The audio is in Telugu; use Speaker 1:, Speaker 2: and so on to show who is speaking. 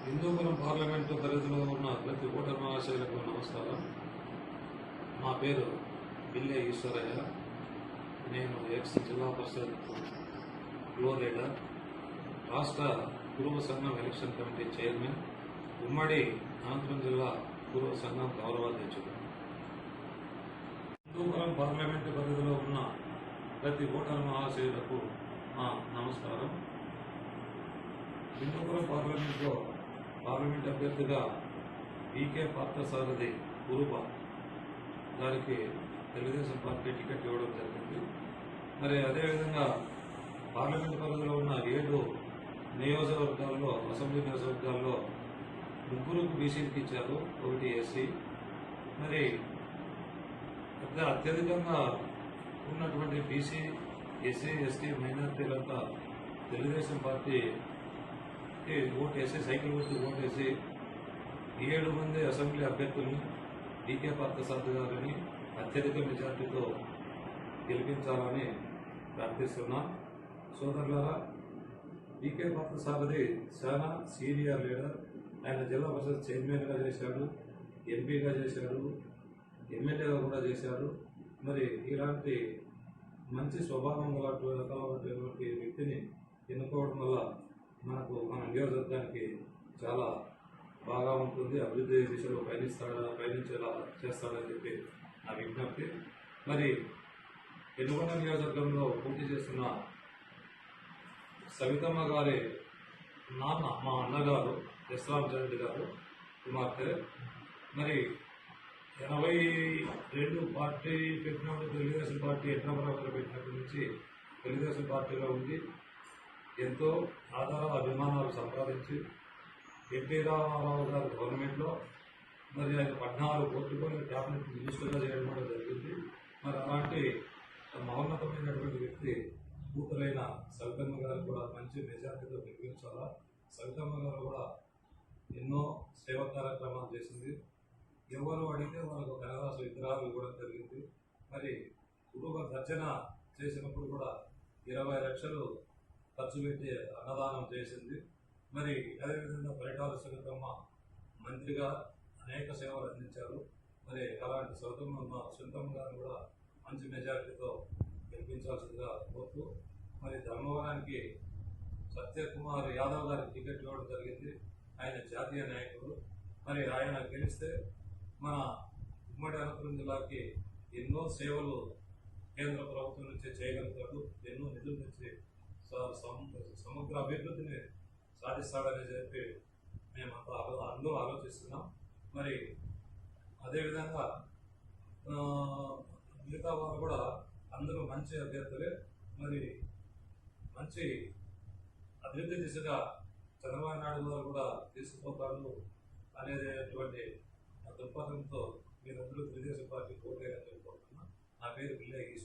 Speaker 1: హిందూపురం పార్లమెంటు పరిధిలో ఉన్న ప్రతి ఓటర్ మహాశయులకు నమస్కారం. నా పేరు బిల్లె ఈశ్వరయ్య. నేను ఎక్స్ జిల్లా పరిషత్ ఫ్లోర్ లీడర్, రాష్ట్ర పూర్వ సంఘం ఎలక్షన్ కమిటీ చైర్మన్, ఉమ్మడి అనంతపురం జిల్లా పూర్వ సంఘం గౌరవాధ్యక్షుడు. హిందూపురం పార్లమెంటు పరిధిలో ఉన్న ప్రతి ఓటర్ మహాశయులకు నా నమస్కారం. హిందూపురం పార్లమెంట్ అభ్యర్థిగా ఈకే పార్థసారథి కురుబ గారికి తెలుగుదేశం పార్టీ టికెట్ ఇవ్వడం జరిగింది. మరి అదేవిధంగా పార్లమెంట్ పరిధిలో ఉన్న 7 నియోజకవర్గాల్లో, అసెంబ్లీ నియోజకవర్గాల్లో 3 బీసీలకు ఇచ్చారు, 1 ఎస్సీ. మరి అత్యధికంగా ఉన్నటువంటి బీసీ, ఎస్సీ, ఎస్టీ మైనార్టీలంతా తెలుగుదేశం పార్టీ ఓటేసి, సైకిల్ గుర్తు ఓటేసి 7 మంది అసెంబ్లీ అభ్యర్థులను ఈకే పార్థసారథి గారిని అత్యధిక మెజార్టీతో గెలిపించాలని ప్రార్థిస్తున్నా. సోదరులారా, ఈకే పార్థసారథి చాలా సీనియర్ లీడర్. ఆయన జిల్లా పరిషత్ చైర్మన్గా చేశాడు, ఎంపీగా చేశాడు, ఎమ్మెల్యేగా కూడా చేశాడు. మరి ఇలాంటి మంచి స్వభావం గలటువంటి వ్యక్తిని ఎన్నుకోవడం వల్ల మన నియోజకవర్గానికి చాలా బాగా ఉంటుంది, అభివృద్ధి దిశలో పయనించేలా చేస్తాడని చెప్పి నా విజ్ఞప్తి. మరి పెనుగొండ నియోజకవర్గంలో పూర్తి చేస్తున్న సవితమ్మ గారి నాన్న, మా అన్నగారు ఎస్ రామచంద్ర గారు కుమార్తె. మరి 82 పార్టీ పెట్టినప్పుడు, తెలుగుదేశం పార్టీ ఎట్నపరాలు పెట్టినప్పటి నుంచి తెలుగుదేశం పార్టీలో ఉండి ఎంతో ఆధార అభిమానాలు సంపాదించి ఎన్టీ రామారావు గారి గవర్నమెంట్లో మరి ఆయన 14 కోట్ల క్యాబినెట్ మినిస్టర్గా చేయడం కూడా జరిగింది. మరి అలాంటి మహోన్నతమైనటువంటి వ్యక్తి కూతురైన సవితమ్మ గారు కూడా మంచి మెజార్టీతో గెలిపించాలా. సవితమ్మ గారు కూడా ఎన్నో సేవా కార్యక్రమాలు చేసింది. ఎవరు అడిగితే వాళ్ళకు కనరాసు విగ్రహాలు ఇవ్వడం జరిగింది. మరి కుటుంబ దర్శన చేసినప్పుడు కూడా 20 లక్షలు ఖర్చు పెట్టి అన్నదానం చేసింది. మరి అదేవిధంగా పరిటాల సునీతమ్మ మంత్రిగా అనేక సేవలు అందించారు. మరి అలాంటి సునీతమ్మ గారిని కూడా మంచి మెజారిటీతో గెలిపించాల్సిందిగా కోరుతూ, మరి ధర్మవరానికి సత్యకుమార్ యాదవ్ గారికి టికెట్ ఇవ్వడం జరిగింది. ఆయన జాతీయ నాయకుడు. మరి ఆయన గెలిస్తే మన ఉమ్మడి అనంతపురం జిల్లాకి ఎన్నో సేవలు కేంద్ర ప్రభుత్వం నుంచి చేయగలుగుతాడు, ఎన్నో నిధుల నుంచి సమగ్ర అభివృద్ధిని సాధిస్తాడని చెప్పి మేమంతా అందరూ ఆలోచిస్తున్నాం. మరి అదేవిధంగా మిగతా వారు కూడా అందరూ మంచి అభ్యర్థులే. మరి మంచి అభివృద్ధి దిశగా చంద్రబాబు నాయుడు గారు కూడా తీసుకుపోతారు అనేటువంటి దృక్పథంతో మీరందరూ తెలుగుదేశం పార్టీ ఓటేయాలని చెప్పుకుంటున్నాం. నా పేరు బిల్లె ఈశ్వరయ్య.